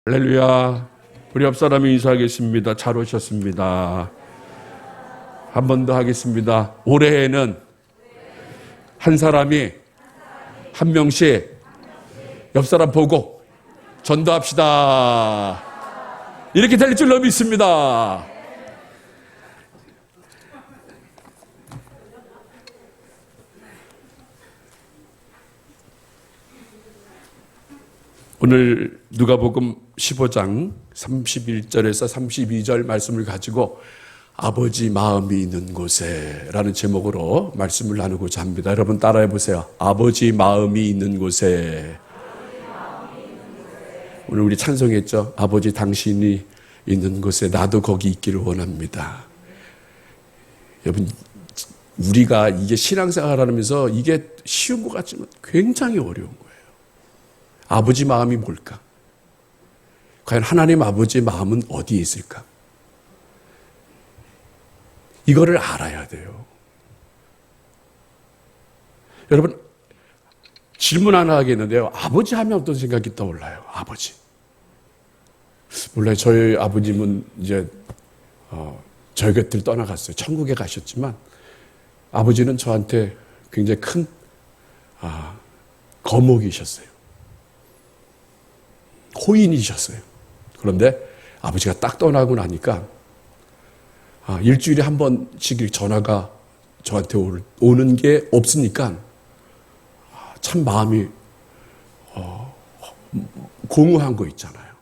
할렐루야. 우리 옆 사람이 인사하겠습니다. 잘 오셨습니다. 한 번 더 하겠습니다. 올해에는 한 사람이 한 명씩 옆 사람 보고 전도합시다. 이렇게 될 줄로 믿습니다. 오늘 누가복음 15장 31절에서 32절 말씀을 가지고 아버지 마음이 있는 곳에 라는 제목으로 말씀을 나누고자 합니다. 여러분 따라해 보세요. 아버지 마음이 있는 곳에. 오늘 우리 찬송했죠. 아버지 당신이 있는 곳에 나도 거기 있기를 원합니다. 여러분 우리가 이게 신앙생활 하면서 이게 쉬운 것 같지만 굉장히 어려운 거예요. 아버지 마음이 뭘까? 과연 하나님 아버지의 마음은 어디에 있을까? 이거를 알아야 돼요. 여러분, 질문 하나 하겠는데요. 아버지 하면 어떤 생각이 떠올라요? 아버지. 몰라요. 저희 아버님은 이제, 저희 곁을 떠나갔어요. 천국에 가셨지만, 아버지는 저한테 굉장히 큰, 거목이셨어요. 호인이셨어요. 그런데 아버지가 딱 떠나고 나니까 일주일에 한 번씩 전화가 저한테 오는 게 없으니까 참 마음이 공허한 거 있잖아요.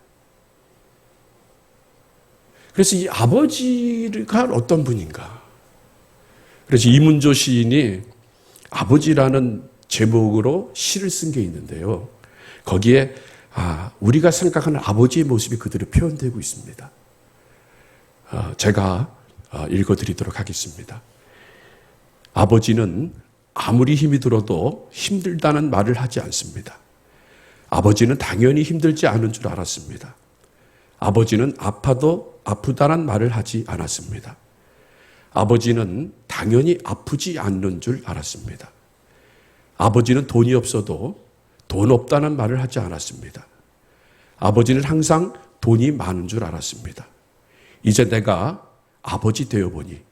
그래서 이 아버지가 어떤 분인가. 그래서 이문조 시인이 아버지라는 제목으로 시를 쓴 게 있는데요. 거기에 우리가 생각하는 아버지의 모습이 그대로 표현되고 있습니다. 제가 읽어드리도록 하겠습니다. 아버지는 아무리 힘이 들어도 힘들다는 말을 하지 않습니다. 아버지는 당연히 힘들지 않은 줄 알았습니다. 아버지는 아파도 아프다는 말을 하지 않았습니다. 아버지는 당연히 아프지 않는 줄 알았습니다. 아버지는 돈이 없어도 돈 없다는 말을 하지 않았습니다. 아버지는 항상 돈이 많은 줄 알았습니다. 이제 내가 아버지 되어 보니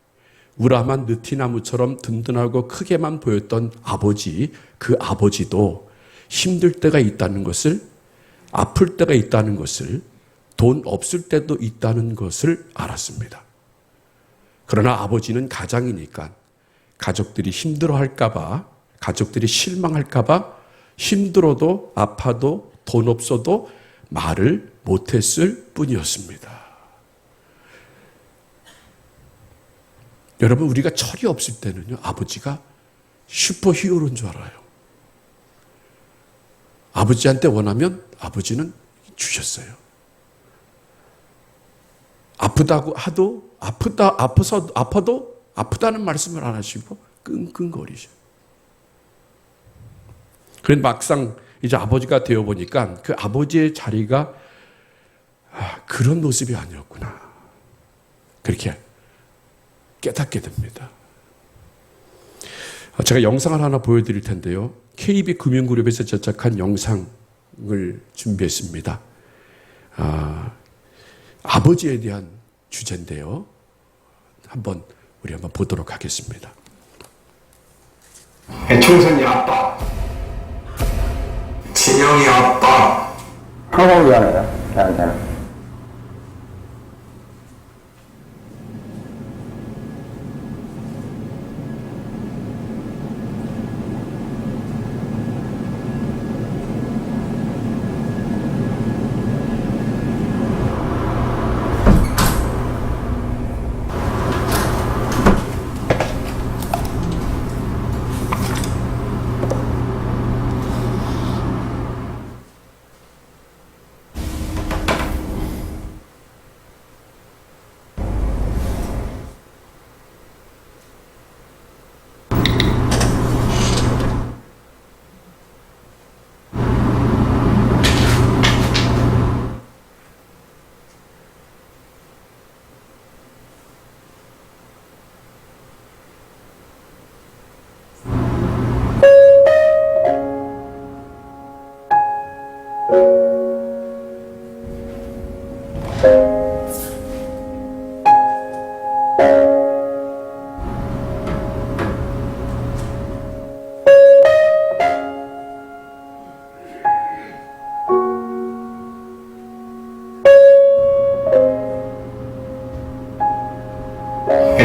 우람한 느티나무처럼 든든하고 크게만 보였던 아버지, 그 아버지도 힘들 때가 있다는 것을, 아플 때가 있다는 것을, 돈 없을 때도 있다는 것을 알았습니다. 그러나 아버지는 가장이니까 가족들이 힘들어할까봐, 가족들이 실망할까봐 힘들어도 아파도 돈 없어도 말을 못했을 뿐이었습니다. 여러분 우리가 철이 없을 때는요 아버지가 슈퍼히어로인 줄 알아요. 아버지한테 원하면 아버지는 주셨어요. 아프다고 하도 아파도 아프다는 말씀을 안 하시고 끙끙거리셔요. 그런데 막상 이제 아버지가 되어 보니까 그 아버지의 자리가 그런 모습이 아니었구나. 그렇게 깨닫게 됩니다. 제가 영상을 하나 보여드릴 텐데요. KB금융그룹에서 제작한 영상을 준비했습니다. 아버지에 대한 주제인데요. 우리 한번 보도록 하겠습니다. 총선이 아빠, 진영이 아빠. 항상 미안해요. 저한테는.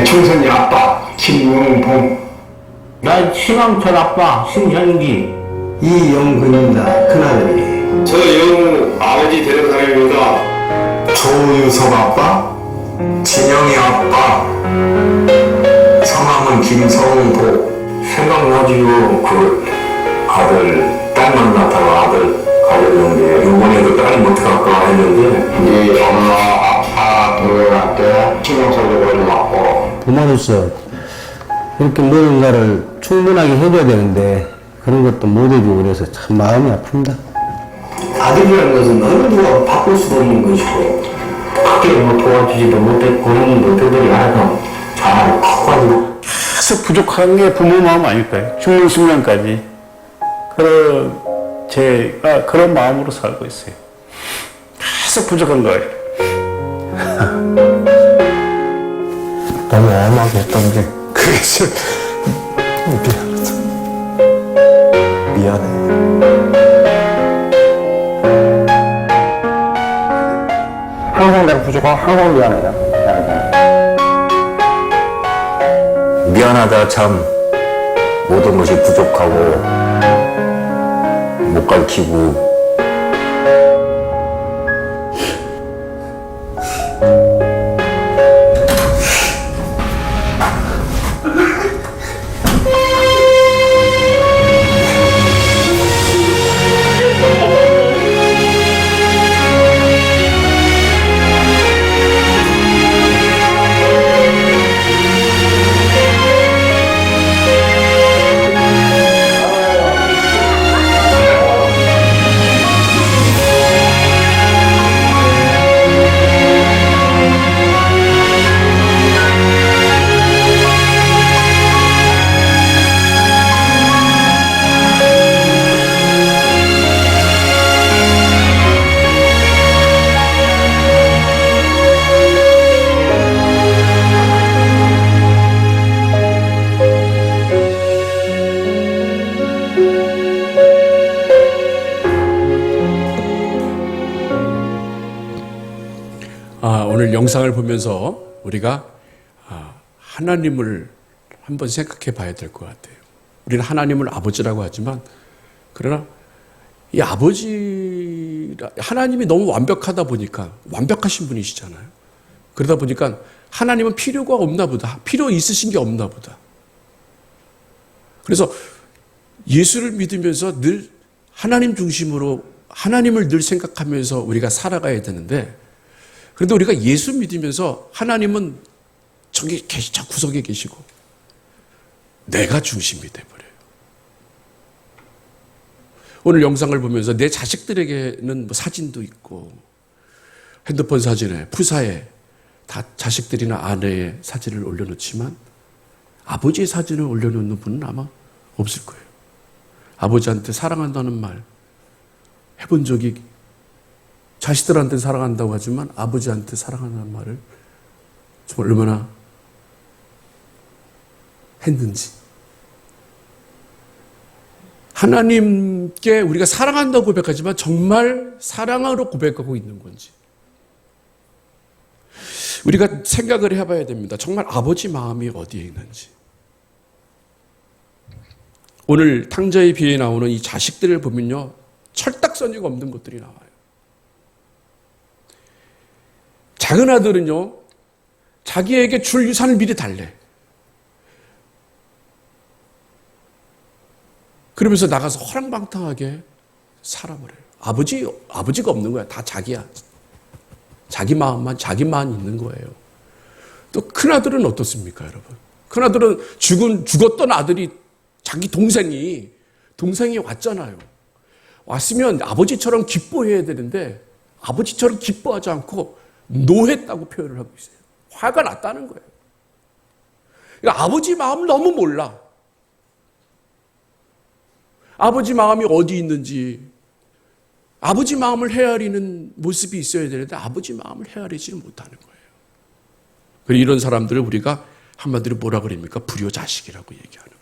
청선이 아빠 김용봉. 난 신왕철 아빠 신현기. 이영근입니다. 큰아들이. 저 영우 아버지 되는 사람입니다. 조유석 아빠, 진영이 아빠, 성함은 김성보. 생각나지요. 그 아들 딸 만났다가 아들 가졌는데 이번에도 딸이 못 갈까 했는데 네 엄마 아빠 동생한테 신경설명을 맞고 부모로서 이렇게 무언가를 충분하게 해줘야 되는데 그런 것도 못 해주고 그래서 참 마음이 아픕니다. 아들이라는 것은 어느 누가 바꿀 수도 없는 것이고, 크게 뭐 도와주지도 못했고 그런 노태들이 하여튼 잘 커가지고 계속 부족한 게 부모 마음 아닐까요? 죽는 순간까지. 제가 그런 마음으로 살고 있어요. 계속 부족한 거예요. 너무 엄하게 했던 게 그래서 미안해. 항상 내가 부족하고 항상 미안해요. 미안하다 참 모든 것이 부족하고 못 가르치고 오늘 영상을 보면서 우리가 하나님을 한번 생각해 봐야 될 것 같아요. 우리는 하나님을 아버지라고 하지만 그러나 이 하나님이 너무 완벽하다 보니까 완벽하신 분이시잖아요. 그러다 보니까 하나님은 필요가 없나 보다. 필요 있으신 게 없나 보다. 그래서 예수를 믿으면서 늘 하나님 중심으로 하나님을 늘 생각하면서 우리가 살아가야 되는데, 그런데 우리가 예수 믿으면서 하나님은 저기 저 구석에 계시고 내가 중심이 돼버려요. 오늘 영상을 보면서 내 자식들에게는 뭐 사진도 있고 핸드폰 사진에 푸사에 다 자식들이나 아내의 사진을 올려놓지만 아버지의 사진을 올려놓는 분은 아마 없을 거예요. 아버지한테 사랑한다는 말 해본 적이, 자식들한테 사랑한다고 하지만 아버지한테 사랑한다는 말을 정말 얼마나 했는지. 하나님께 우리가 사랑한다고 고백하지만 정말 사랑으로 고백하고 있는 건지 우리가 생각을 해봐야 됩니다. 정말 아버지 마음이 어디에 있는지. 오늘 탕자의 비에 나오는 이 자식들을 보면요, 철딱서니가 없는 것들이 나와요. 작은 아들은요, 자기에게 줄 유산을 미리 달래. 그러면서 나가서 허랑방탕하게 살아버려요. 아버지가 없는 거야. 다 자기야. 자기 마음만, 자기만 있는 거예요. 또 큰아들은 어떻습니까, 여러분? 큰아들은 죽었던 아들이 자기 동생이 왔잖아요. 왔으면 아버지처럼 기뻐해야 되는데 아버지처럼 기뻐하지 않고 노했다고 표현을 하고 있어요. 화가 났다는 거예요. 그러니까 아버지 마음을 너무 몰라. 아버지 마음이 어디 있는지 아버지 마음을 헤아리는 모습이 있어야 되는데 아버지 마음을 헤아리지를 못하는 거예요. 그리고 이런 사람들을 우리가 한마디로 뭐라 그럽니까? 불효자식이라고 얘기하는 거예요.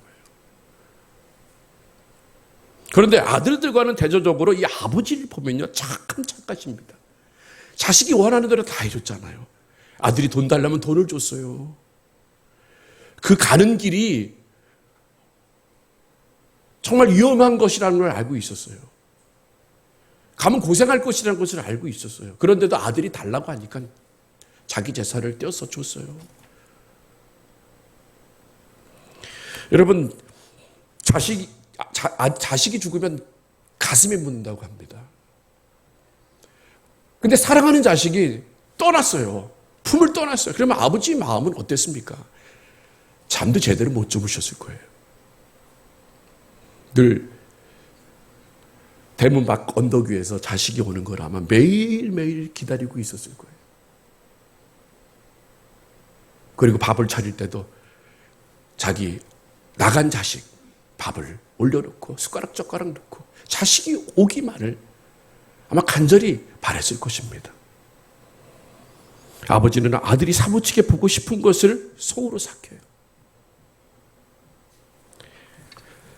그런데 아들들과는 대조적으로 이 아버지를 보면요, 참 착하십니다. 자식이 원하는 대로 다 해줬잖아요. 아들이 돈 달라면 돈을 줬어요. 그 가는 길이 정말 위험한 것이라는 걸 알고 있었어요. 가면 고생할 것이라는 것을 알고 있었어요. 그런데도 아들이 달라고 하니까 자기 재산을 떼어서 줬어요. 여러분, 자식이 죽으면 가슴에 묻는다고 합니다. 근데 사랑하는 자식이 떠났어요. 품을 떠났어요. 그러면 아버지 마음은 어땠습니까? 잠도 제대로 못 주무셨을 거예요. 늘 대문 밖 언덕 위에서 자식이 오는 걸 아마 매일매일 기다리고 있었을 거예요. 그리고 밥을 차릴 때도 자기 나간 자식 밥을 올려놓고 숟가락 넣고 자식이 오기만을 아마 간절히 바랬을 것입니다. 아버지는 아들이 사무치게 보고 싶은 것을 속으로 삭혀요.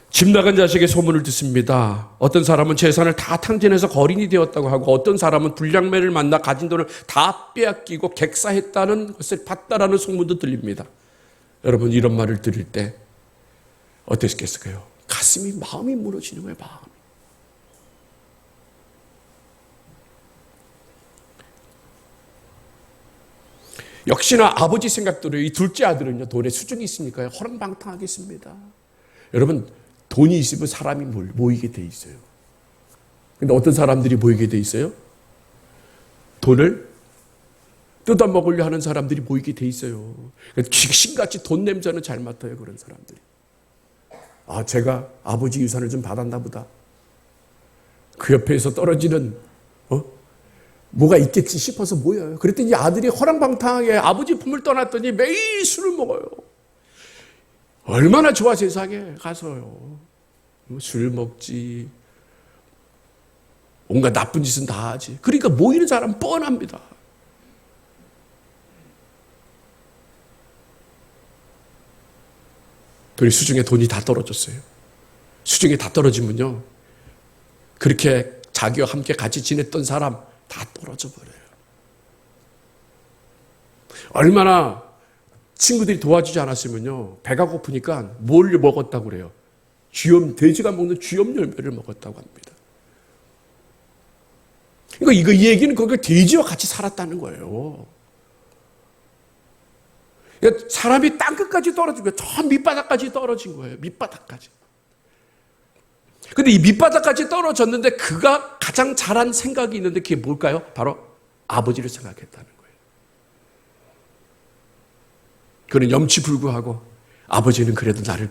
집 나간 자식의 소문을 듣습니다. 어떤 사람은 재산을 다 탕진해서 거린이 되었다고 하고 어떤 사람은 불량매를 만나 가진 돈을 다 빼앗기고 객사했다는 것을 봤다라는 소문도 들립니다. 여러분, 이런 말을 들을 때 어땠겠어요? 마음이 무너지는 거예요. 마음이. 역시나 아버지 생각대로 이 둘째 아들은요, 돈에 수준이 있으니까요, 허랑방탕하겠습니다. 여러분, 돈이 있으면 사람이 모이게 돼 있어요. 근데 어떤 사람들이 모이게 돼 있어요? 돈을 뜯어먹으려 하는 사람들이 모이게 돼 있어요. 귀신같이 돈 냄새는 잘 맡아요, 그런 사람들이. 아, 제가 아버지 유산을 좀 받았나 보다. 그 옆에서 떨어지는 뭐가 있겠지 싶어서 모여요. 그랬더니 아들이 허랑방탕하게 아버지 품을 떠났더니 매일 술을 먹어요. 얼마나 좋아 세상에 가서요. 술 먹지. 온갖 나쁜 짓은 다 하지. 그러니까 모이는 사람 뻔합니다. 그리고 수중에 돈이 다 떨어졌어요. 수중에 다 떨어지면요, 그렇게 자기와 함께 같이 지냈던 사람 다 떨어져 버려요. 얼마나 친구들이 도와주지 않았으면요, 배가 고프니까 뭘 먹었다고 그래요? 돼지가 먹는 쥐염 열매를 먹었다고 합니다. 그러니까 이 얘기는 그걸 돼지와 같이 살았다는 거예요. 그러니까 사람이 땅끝까지 떨어진 거예요. 저 밑바닥까지 떨어진 거예요. 밑바닥까지. 근데 이 밑바닥까지 떨어졌는데 그가 가장 잘한 생각이 있는데 그게 뭘까요? 바로 아버지를 생각했다는 거예요. 그는 염치불구하고 아버지는 그래도 나를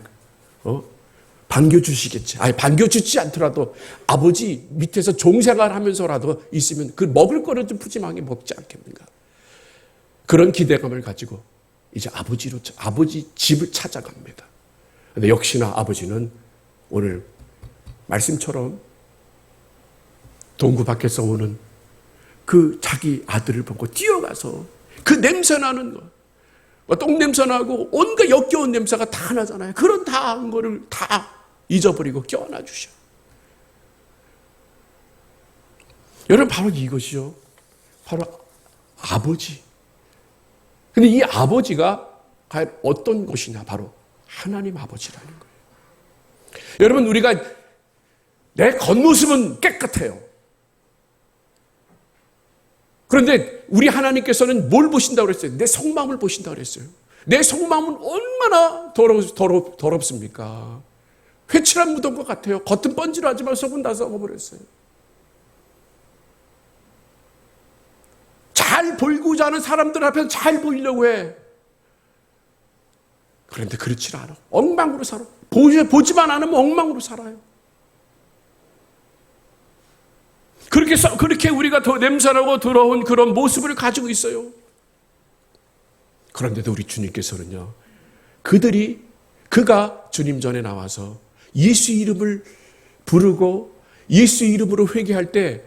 반겨주시겠지. 아니, 반겨주지 않더라도 아버지 밑에서 종생활하면서라도 있으면 그 먹을 거를 좀 푸짐하게 먹지 않겠는가. 그런 기대감을 가지고 이제 아버지 집을 찾아갑니다. 근데 역시나 아버지는 오늘 말씀처럼 동구 밖에서 오는 그 자기 아들을 보고 뛰어가서 그 냄새나는 거, 똥냄새 나고 온갖 역겨운 냄새가 다 나잖아요. 그런 다 한 거를 다 잊어버리고 껴안아 주셔. 여러분, 바로 이것이요. 바로 아버지. 근데 이 아버지가 과연 어떤 것이냐? 바로 하나님 아버지라는 거예요. 여러분, 우리가 내 겉모습은 깨끗해요. 그런데 우리 하나님께서는 뭘 보신다고 그랬어요? 내 속마음을 보신다고 그랬어요. 내 속마음은 얼마나 더럽습니까? 회칠한 무덤 것 같아요. 겉은 번지르하지만 속은 다 썩어버렸어요. 잘 보이고자 하는 사람들 앞에서 잘 보이려고 해. 그런데 그렇지 않아. 엉망으로 살아. 보지만 않으면 엉망으로 살아요. 그렇게 우리가 더 냄새나고 더러운 그런 모습을 가지고 있어요. 그런데도 우리 주님께서는요, 그가 주님 전에 나와서 예수 이름을 부르고 예수 이름으로 회개할 때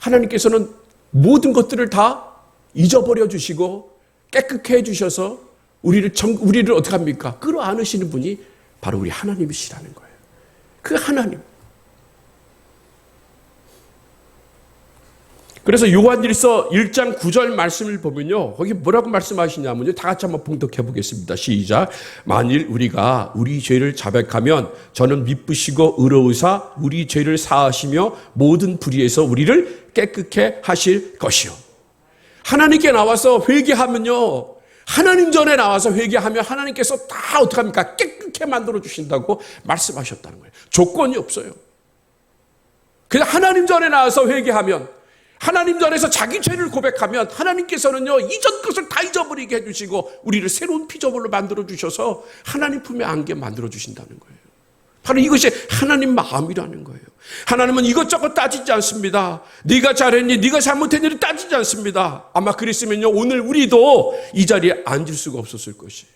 하나님께서는 모든 것들을 다 잊어버려 주시고 깨끗해 해 주셔서 우리를 어떻게 합니까? 끌어안으시는 분이 바로 우리 하나님이시라는 거예요. 그 하나님. 그래서 요한일서 1장 9절 말씀을 보면요. 거기 뭐라고 말씀하시냐면요. 다 같이 한번 봉독해 보겠습니다. 시작. 만일 우리가 우리 죄를 자백하면 저는 미쁘시고 의로우사 우리 죄를 사하시며 모든 불의에서 우리를 깨끗게 하실 것이요. 하나님께 나와서 회개하면요. 하나님 전에 나와서 회개하면 하나님께서 다 어떻게 합니까? 깨끗게 만들어 주신다고 말씀하셨다는 거예요. 조건이 없어요. 그냥 하나님 전에 나와서 회개하면, 하나님 전에서 자기 죄를 고백하면 하나님께서는요, 이전 것을 다 잊어버리게 해주시고 우리를 새로운 피조물로 만들어 주셔서 하나님 품에 안게 만들어 주신다는 거예요. 바로 이것이 하나님 마음이라는 거예요. 하나님은 이것저것 따지지 않습니다. 네가 잘했니? 네가 잘못했니? 따지지 않습니다. 아마 그랬으면요, 오늘 우리도 이 자리에 앉을 수가 없었을 것이에요.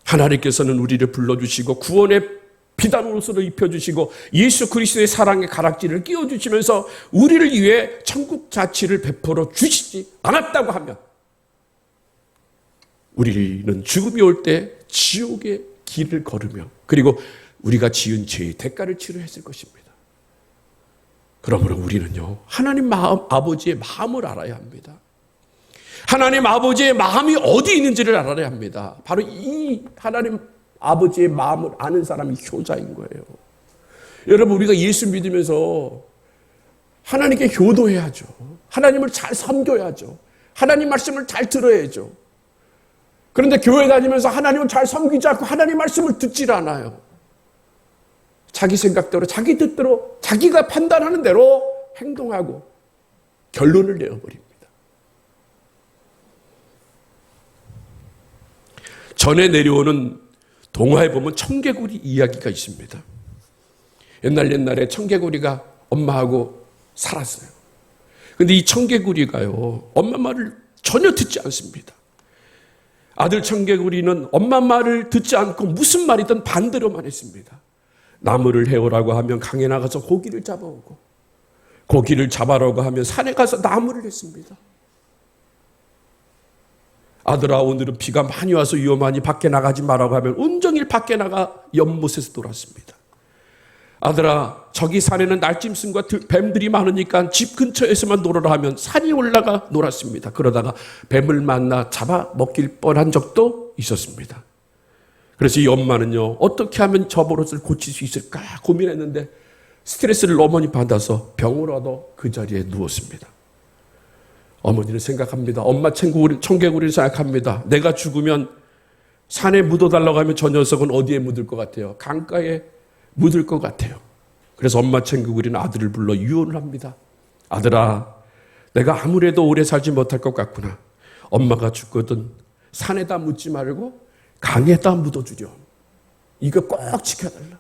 하나님께서는 우리를 불러주시고 구원의 비단 옷으로 입혀주시고 예수 그리스도의 사랑의 가락지를 끼워주시면서 우리를 위해 천국 자치를 베풀어 주시지 않았다고 하면 우리는 죽음이 올 때 지옥의 길을 걸으며 그리고 우리가 지은 죄의 대가를 치러야 했을 것입니다. 그러므로 우리는요, 하나님 아버지의 마음을 알아야 합니다. 하나님 아버지의 마음이 어디 있는지를 알아야 합니다. 바로 이 하나님 아버지의 마음을 아는 사람이 효자인 거예요. 여러분, 우리가 예수 믿으면서 하나님께 효도해야죠. 하나님을 잘 섬겨야죠. 하나님 말씀을 잘 들어야죠. 그런데 교회 다니면서 하나님을 잘 섬기지 않고 하나님 말씀을 듣질 않아요. 자기 생각대로, 자기 뜻대로, 자기가 판단하는 대로 행동하고 결론을 내어버립니다. 전에 내려오는 동화에 보면 청개구리 이야기가 있습니다. 옛날에 청개구리가 엄마하고 살았어요. 근데 이 청개구리가요, 엄마 말을 전혀 듣지 않습니다. 아들 청개구리는 엄마 말을 듣지 않고 무슨 말이든 반대로만 했습니다. 나무를 해오라고 하면 강에 나가서 고기를 잡아오고, 고기를 잡아라고 하면 산에 가서 나무를 했습니다. 아들아, 오늘은 비가 많이 와서 위험하니 밖에 나가지 말라고 하면 온종일 밖에 나가 연못에서 놀았습니다. 아들아, 저기 산에는 날짐승과 뱀들이 많으니까 집 근처에서만 놀아라 하면 산이 올라가 놀았습니다. 그러다가 뱀을 만나 잡아 먹길 뻔한 적도 있었습니다. 그래서 이 엄마는요, 어떻게 하면 저 버릇을 고칠 수 있을까 고민했는데 스트레스를 너무 많이 받아서 병을 얻어 그 자리에 누웠습니다. 어머니는 생각합니다. 엄마 청개구리를 생각합니다. 내가 죽으면 산에 묻어달라고 하면 저 녀석은 어디에 묻을 것 같아요? 강가에 묻을 것 같아요. 그래서 엄마 청개구리는 아들을 불러 유언을 합니다. 아들아, 내가 아무래도 오래 살지 못할 것 같구나. 엄마가 죽거든 산에다 묻지 말고 강에다 묻어주렴. 이거 꼭 지켜달라.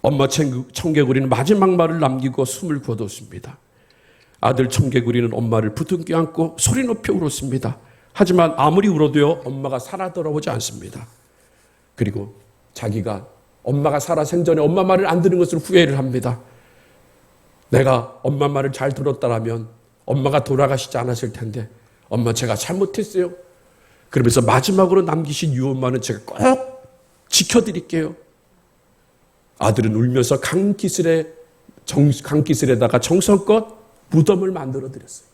엄마 청개구리는 마지막 말을 남기고 숨을 거뒀습니다. 아들 청개구리는 엄마를 부둥켜 안고 소리 높여 울었습니다. 하지만 아무리 울어도요, 엄마가 살아 돌아오지 않습니다. 그리고 자기가 엄마가 살아 생전에 엄마 말을 안 듣는 것을 후회를 합니다. 내가 엄마 말을 잘 들었다라면 엄마가 돌아가시지 않았을 텐데 엄마 제가 잘못했어요. 그러면서 마지막으로 남기신 유언만은 제가 꼭 지켜드릴게요. 아들은 울면서 강기슬에다가 정성껏 무덤을 만들어 드렸어요.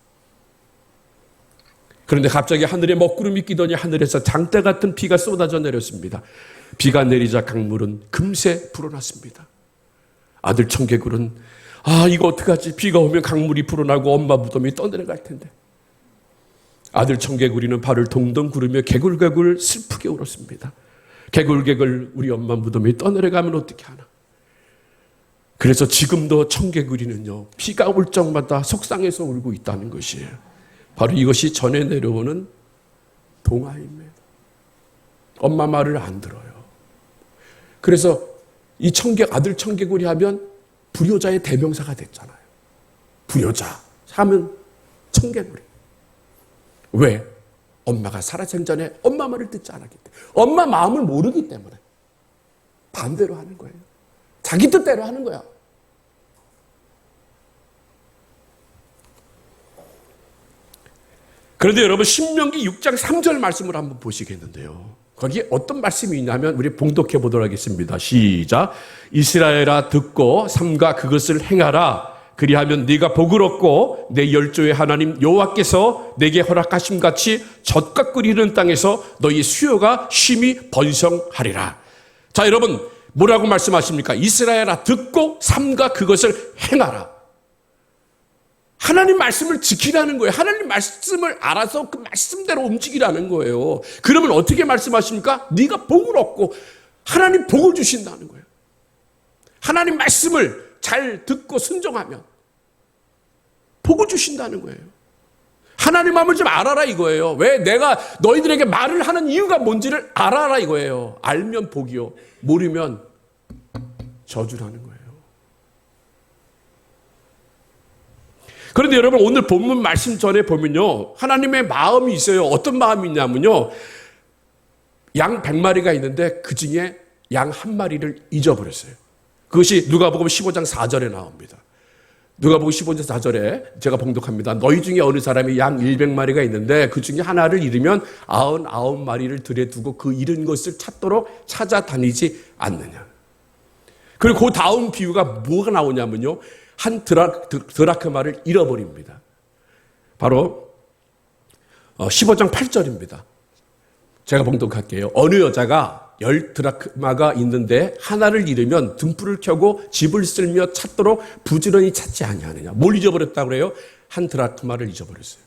그런데 갑자기 하늘에 먹구름이 끼더니 하늘에서 장대 같은 비가 쏟아져 내렸습니다. 비가 내리자 강물은 금세 불어났습니다. 아들 청개구리는 이거 어떡하지? 비가 오면 강물이 불어나고 엄마 무덤이 떠내려갈 텐데. 아들 청개구리는 발을 동동 구르며 개굴개굴 슬프게 울었습니다. 개굴개굴 우리 엄마 무덤이 떠내려가면 어떻게 하나. 그래서 지금도 청개구리는요, 비가 올 적마다 속상해서 울고 있다는 것이에요. 바로 이것이 전해 내려오는 동화입니다. 엄마 말을 안 들어요. 그래서 이 아들 청개구리 하면 불효자의 대명사가 됐잖아요. 불효자 하면 청개구리. 왜? 엄마가 살아생전에 엄마 말을 듣지 않았기 때문에. 엄마 마음을 모르기 때문에 반대로 하는 거예요. 자기 뜻대로 하는 거야. 그런데 여러분 신명기 6장 3절 말씀을 한번 보시겠는데요. 거기에 어떤 말씀이 있냐면 우리 봉독해 보도록 하겠습니다. 시작. 이스라엘아 듣고 삼가 그것을 행하라. 그리하면 네가 복을 얻고 내 열조의 하나님 여호와께서 내게 허락하심 같이 젖과 끓이는 땅에서 너희 수요가 심히 번성하리라. 자, 여러분 뭐라고 말씀하십니까? 이스라엘아 듣고 삼가 그것을 행하라. 하나님 말씀을 지키라는 거예요. 하나님 말씀을 알아서 그 말씀대로 움직이라는 거예요. 그러면 어떻게 말씀하십니까? 네가 복을 얻고 하나님 복을 주신다는 거예요. 하나님 말씀을 잘 듣고 순종하면 복을 주신다는 거예요. 하나님 마음을 좀 알아라 이거예요. 왜 내가 너희들에게 말을 하는 이유가 뭔지를 알아라 이거예요. 알면 복이요, 모르면 저주라는 거예요. 그런데 여러분 오늘 본문 말씀 전에 보면요, 하나님의 마음이 있어요. 어떤 마음이 있냐면요, 양 100마리가 있는데 그 중에 양 1마리를 잊어버렸어요. 그것이 누가복음 15장 4절에 나옵니다. 누가복음 15장 4절에 제가 봉독합니다. 너희 중에 어느 사람이 양 100마리가 있는데 그 중에 하나를 잃으면 99마리를 들여 두고 그 잃은 것을 찾도록 찾아다니지 않느냐. 그리고 그 다음 비유가 뭐가 나오냐면요, 한 드라크마를 잃어버립니다. 바로 15장 8절입니다. 제가 봉독할게요. 어느 여자가 10드라크마가 있는데 하나를 잃으면 등불을 켜고 집을 쓸며 찾도록 부지런히 찾지 아니하느냐. 뭘 잊어버렸다고 그래요? 한 드라크마를 잊어버렸어요.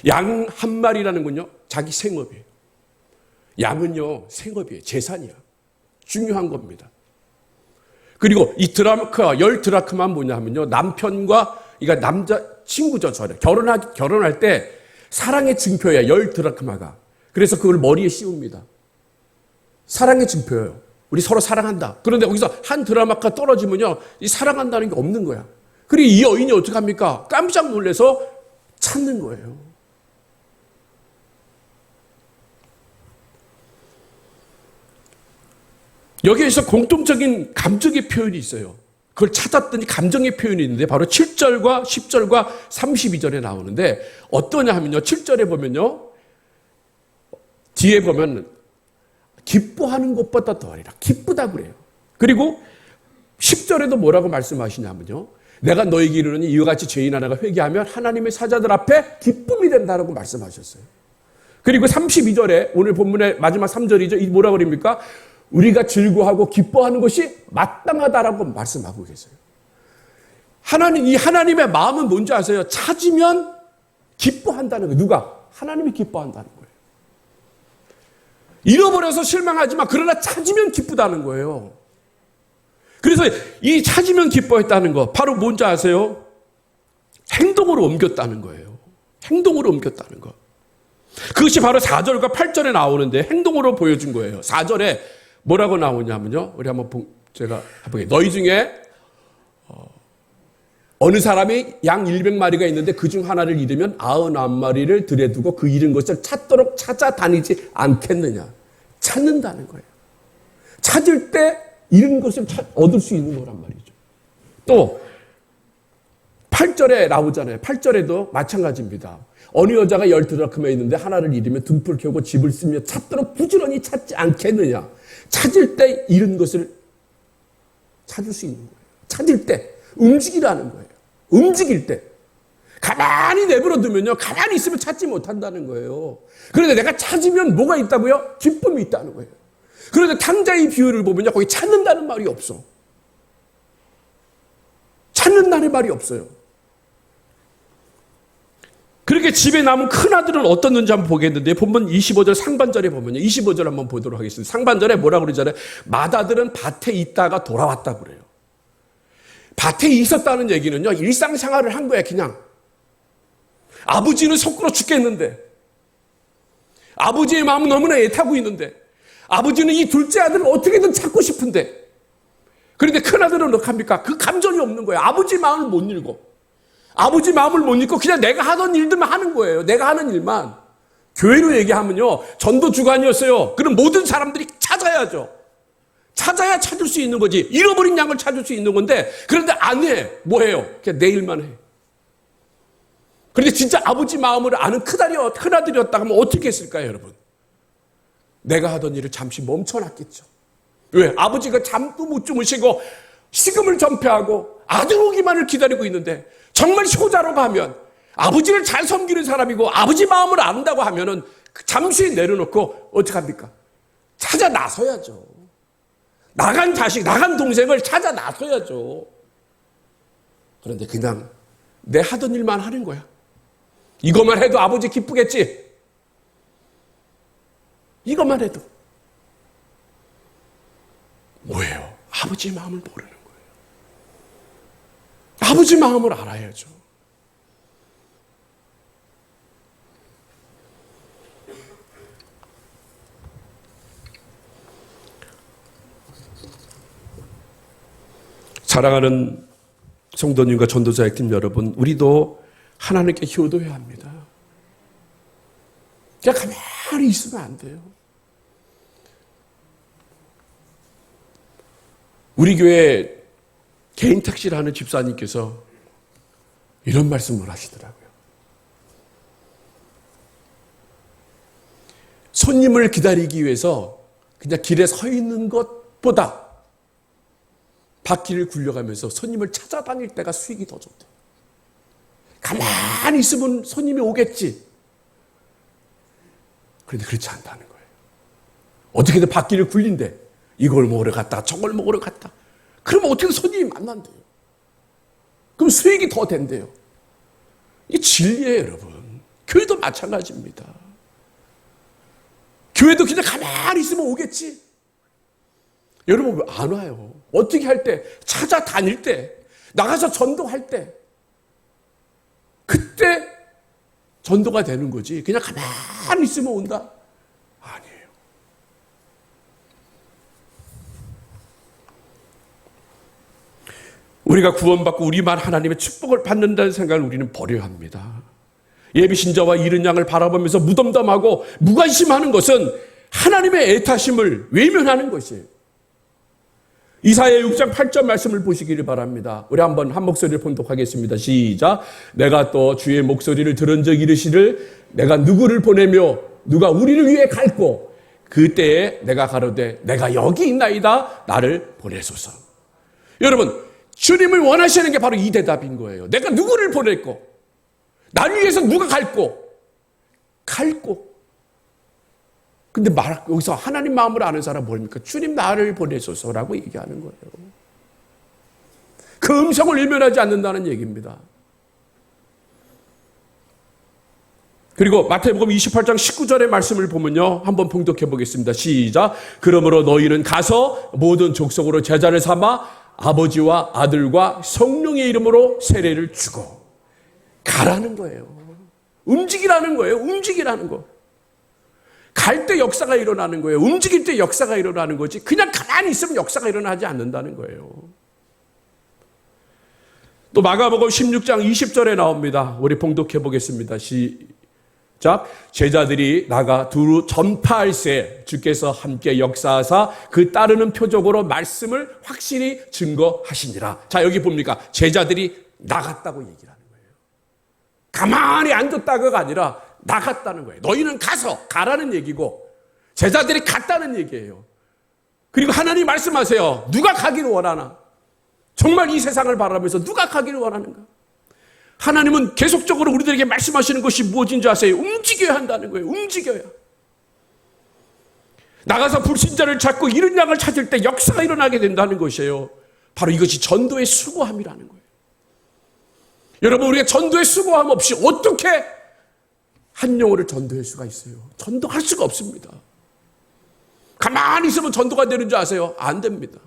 양 1마리라는 건요, 자기 생업이에요. 양은요, 생업이에요. 재산이야. 중요한 겁니다. 그리고 이 드라크마, 10드라크마는 뭐냐 하면요, 남편과, 그러니까 남자 친구죠, 저를. 결혼할 때 사랑의 증표예요, 10드라크마가. 그래서 그걸 머리에 씌웁니다. 사랑의 증표예요. 우리 서로 사랑한다. 그런데 거기서 한 드라마가 떨어지면요, 이 사랑한다는 게 없는 거야. 그리고 이 여인이 어떻게 합니까? 깜짝 놀라서 찾는 거예요. 여기에서 공통적인 감정의 표현이 있어요. 그걸 찾았더니 감정의 표현이 있는데 바로 7절과 10절과 32절에 나오는데 어떠냐 하면요, 7절에 보면요, 뒤에 보면 기뻐하는 것보다 더하리라. 기쁘다 그래요. 그리고 10절에도 뭐라고 말씀하시냐면요, 내가 너에게 이르노니 이와 같이 죄인 하나가 회개하면 하나님의 사자들 앞에 기쁨이 된다라고 말씀하셨어요. 그리고 32절에 오늘 본문의 마지막 3절이죠. 이 뭐라고 그럽니까? 우리가 즐거워하고 기뻐하는 것이 마땅하다라고 말씀하고 계세요. 이 하나님의 마음은 뭔지 아세요? 찾으면 기뻐한다는 거예요. 누가? 하나님이 기뻐한다는 거예요. 잃어버려서 실망하지만 그러나 찾으면 기쁘다는 거예요. 그래서 이 찾으면 기뻐했다는 거 바로 뭔지 아세요? 행동으로 옮겼다는 거예요. 행동으로 옮겼다는 거. 그것이 바로 4절과 8절에 나오는데 행동으로 보여준 거예요. 4절에 뭐라고 나오냐면요, 우리 한번 제가 해보게요. 너희 중에 어느 사람이 양 100마리가 있는데 그중 하나를 잃으면 99마리를 들여두고 그 잃은 것을 찾도록 찾아다니지 않겠느냐. 찾는다는 거예요. 찾을 때 잃은 것을 얻을 수 있는 거란 말이죠. 또 8절에 나오잖아요. 8절에도 마찬가지입니다. 어느 여자가 10드라크마 있는데 하나를 잃으면 등불을 켜고 집을 쓰며 찾도록 부지런히 찾지 않겠느냐. 찾을 때 잃은 것을 찾을 수 있는 거예요. 찾을 때 움직이라는 거예요. 움직일 때. 가만히 내버려 두면요, 가만히 있으면 찾지 못한다는 거예요. 그런데 내가 찾으면 뭐가 있다고요? 기쁨이 있다는 거예요. 그런데 탕자의 비유를 보면요, 거기 찾는다는 말이 없어. 찾는다는 말이 없어요. 그렇게 집에 남은 큰아들은 어떻는지 한번 보겠는데, 본문 25절 상반절에 보면요, 25절 한번 보도록 하겠습니다. 상반절에 뭐라고 그러잖아요. 맏아들은 밭에 있다가 돌아왔다고 그래요. 밭에 있었다는 얘기는요, 일상생활을 한 거야, 그냥. 아버지는 속으로 죽겠는데, 아버지의 마음은 너무나 애타고 있는데, 아버지는 이 둘째 아들을 어떻게든 찾고 싶은데, 그런데 큰아들은 어떻게 합니까? 그 감정이 없는 거예요. 아버지 마음을 못 읽고. 아버지 마음을 못 읽고 그냥 내가 하던 일들만 하는 거예요. 내가 하는 일만. 교회로 얘기하면요, 전도 주간이었어요. 그럼 모든 사람들이 찾아야죠. 찾아야 찾을 수 있는 거지. 잃어버린 양을 찾을 수 있는 건데, 그런데 안 해. 뭐 해요? 그냥 내 일만 해. 그런데 진짜 아버지 마음을 아는 큰아들이었다고 하면 어떻게 했을까요, 여러분? 내가 하던 일을 잠시 멈춰놨겠죠. 왜? 아버지가 잠도 못 주무시고 식음을 전폐하고 아들 오기만을 기다리고 있는데 정말 효자로 가면 아버지를 잘 섬기는 사람이고 아버지 마음을 안다고 하면은 잠시 내려놓고 어떡합니까? 찾아 나서야죠. 나간 자식, 나간 동생을 찾아 나서야죠. 그런데 그냥 내 하던 일만 하는 거야. 이것만 해도 아버지 기쁘겠지? 이것만 해도. 뭐예요? 아버지 마음을 모르는 거예요. 아버지 마음을 알아야죠. 사랑하는 성도님과 전도자의 팀 여러분, 우리도 하나님께 효도해야 합니다. 그냥 가만히 있으면 안 돼요. 우리 교회 개인 택시를 하는 집사님께서 이런 말씀을 하시더라고요. 손님을 기다리기 위해서 그냥 길에 서 있는 것보다 바퀴를 굴려가면서 손님을 찾아다닐 때가 수익이 더 좋대. 가만히 있으면 손님이 오겠지. 그런데 그렇지 않다는 거예요. 어떻게든 바퀴를 굴린대. 이걸 먹으러 갔다, 저걸 먹으러 갔다. 그러면 어떻게든 손님이 만난대요. 그럼 수익이 더 된대요. 이게 진리예요, 여러분. 교회도 마찬가지입니다. 교회도 그냥 가만히 있으면 오겠지. 여러분 왜 안 와요? 어떻게 할 때, 찾아다닐 때, 나가서 전도할 때, 그때 전도가 되는 거지. 그냥 가만히 있으면 온다? 아니에요. 우리가 구원받고 우리만 하나님의 축복을 받는다는 생각을 우리는 버려야 합니다. 예비신자와 이른 양을 바라보면서 무덤덤하고 무관심하는 것은 하나님의 애타심을 외면하는 것이에요. 이사야 6장 8절 말씀을 보시기를 바랍니다. 우리 한번 한 목소리를 봉독하겠습니다. 시작. 내가 또 주의 목소리를 들은 적 이르시를 내가 누구를 보내며 누가 우리를 위해 갈고 그때에 내가 가로되 내가 여기 있나이다 나를 보내소서. 여러분 주님을 원하시는 게 바로 이 대답인 거예요. 내가 누구를 보낼고 나를 위해서 누가 갈고 근데 여기서 하나님 마음을 아는 사람 뭡니까? 주님 나를 보내소서라고 얘기하는 거예요. 그 음성을 외면하지 않는다는 얘기입니다. 그리고 마태복음 28장 19절의 말씀을 보면요. 한번 봉독해 보겠습니다. 시작. 그러므로 너희는 가서 모든 족속으로 제자를 삼아 아버지와 아들과 성령의 이름으로 세례를 주고 가라는 거예요. 움직이라는 거예요. 움직이라는 거. 갈 때 역사가 일어나는 거예요. 움직일 때 역사가 일어나는 거지. 그냥 가만히 있으면 역사가 일어나지 않는다는 거예요. 또 마가복음 16장 20절에 나옵니다. 우리 봉독해 보겠습니다. 시작. 제자들이 나가 두루 전파할새 주께서 함께 역사하사 그 따르는 표적으로 말씀을 확실히 증거하시니라. 자, 여기 봅니까? 제자들이 나갔다고 얘기를 하는 거예요. 가만히 앉았다가 아니라 나갔다는 거예요. 너희는 가라는 얘기고 제자들이 갔다는 얘기예요. 그리고 하나님 말씀하세요. 누가 가기를 원하나? 정말 이 세상을 바라보면서 누가 가기를 원하는가? 하나님은 계속적으로 우리들에게 말씀하시는 것이 무엇인지 아세요? 움직여야 한다는 거예요. 움직여야. 나가서 불신자를 찾고 이른 양을 찾을 때 역사가 일어나게 된다는 것이에요. 바로 이것이 전도의 수고함이라는 거예요. 여러분 우리가 전도의 수고함 없이 어떻게 한 영혼을 전도할 수가 있어요? 전도할 수가 없습니다. 가만히 있으면 전도가 되는 줄 아세요? 안 됩니다.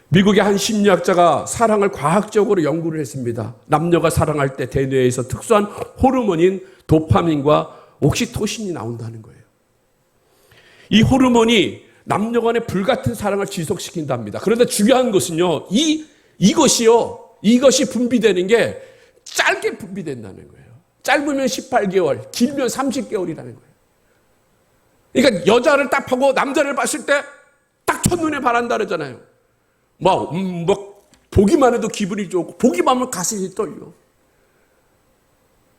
미국의 한 심리학자가 사랑을 과학적으로 연구를 했습니다. 남녀가 사랑할 때 대뇌에서 특수한 호르몬인 도파민과 옥시토신이 나온다는 거예요. 이 호르몬이 남녀 간의 불같은 사랑을 지속시킨답니다. 그런데 중요한 것은요, 이것이 분비되는 게 짧게 분비된다는 거예요. 짧으면 18개월, 길면 30개월이라는 거예요. 그러니까 여자를 딱 보고 남자를 봤을 때 딱 첫눈에 반한다 그러잖아요. 막 보기만 해도 기분이 좋고 보기만 하면 가슴이 떨려.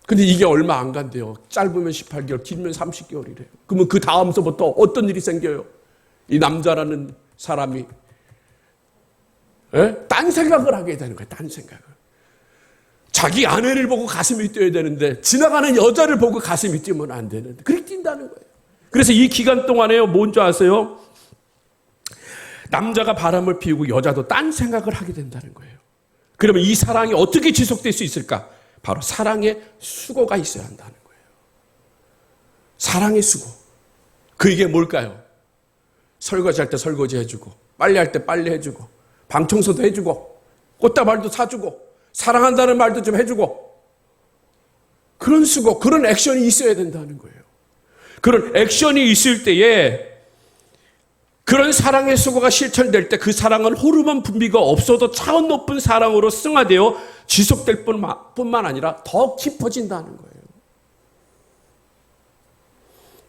근데 이게 얼마 안 간대요. 짧으면 18개월, 길면 30개월이래요. 그러면 그 다음서부터 어떤 일이 생겨요? 이 남자라는 사람이 딴 생각을 하게 되는 거예요. 딴 생각을. 자기 아내를 보고 가슴이 뛰어야 되는데 지나가는 여자를 보고 가슴이 뛰면 안 되는데 그렇게 뛴다는 거예요. 그래서 이 기간 동안에요. 뭔지 아세요? 남자가 바람을 피우고 여자도 딴 생각을 하게 된다는 거예요. 그러면 이 사랑이 어떻게 지속될 수 있을까? 바로 사랑의 수고가 있어야 한다는 거예요. 사랑의 수고. 그게 뭘까요? 설거지할 때 설거지 해주고, 빨래할 때 빨래 해주고, 방 청소도 해주고, 꽃다발도 사주고, 사랑한다는 말도 좀 해주고, 그런 수고, 그런 액션이 있어야 된다는 거예요. 그런 액션이 있을 때에 그런 사랑의 수고가 실천될 때 그 사랑은 호르몬 분비가 없어도 차원 높은 사랑으로 승화되어 지속될 뿐만 아니라 더 깊어진다는 거예요.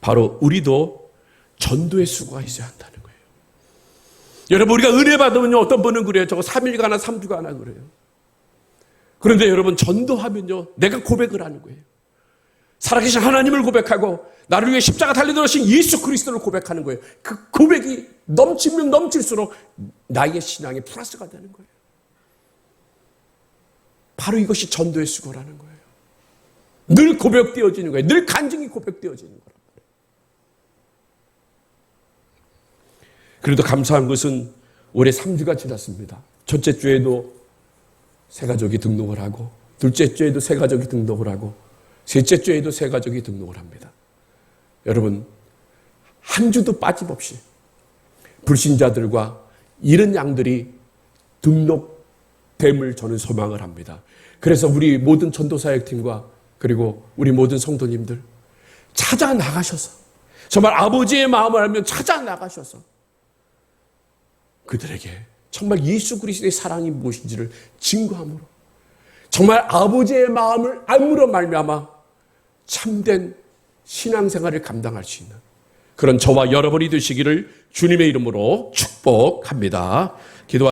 바로 우리도 전도의 수고가 있어야 한다는 거예요. 여러분, 우리가 은혜 받으면요, 어떤 분은 그래요. 저거 3일 가나 3주 가나 그래요. 그런데 여러분, 전도하면요, 내가 고백을 하는 거예요. 살아계신 하나님을 고백하고 나를 위해 십자가 달려들으신 예수 그리스도를 고백하는 거예요. 그 고백이 넘치면 넘칠수록 나의 신앙에 플러스가 되는 거예요. 바로 이것이 전도의 수고라는 거예요. 늘 고백되어지는 거예요. 늘 간증이 고백되어지는 거란 말이에요. 그래도 감사한 것은 올해 3주가 지났습니다. 첫째 주에도 새 가족이 등록을 하고, 둘째 주에도 새 가족이 등록을 하고, 셋째 주에도 새 가족이 등록을 합니다. 여러분, 한 주도 빠짐없이 불신자들과 이런 양들이 등록됨을 저는 소망을 합니다. 그래서 우리 모든 전도사역팀과 그리고 우리 모든 성도님들 찾아 나가셔서, 정말 아버지의 마음을 알면 찾아 나가셔서 그들에게 정말 예수 그리스도의 사랑이 무엇인지를 증거함으로, 정말 아버지의 마음을 알므로 말미암아 참된 신앙생활을 감당할 수 있는 그런 저와 여러분이 되시기를 주님의 이름으로 축복합니다. 기도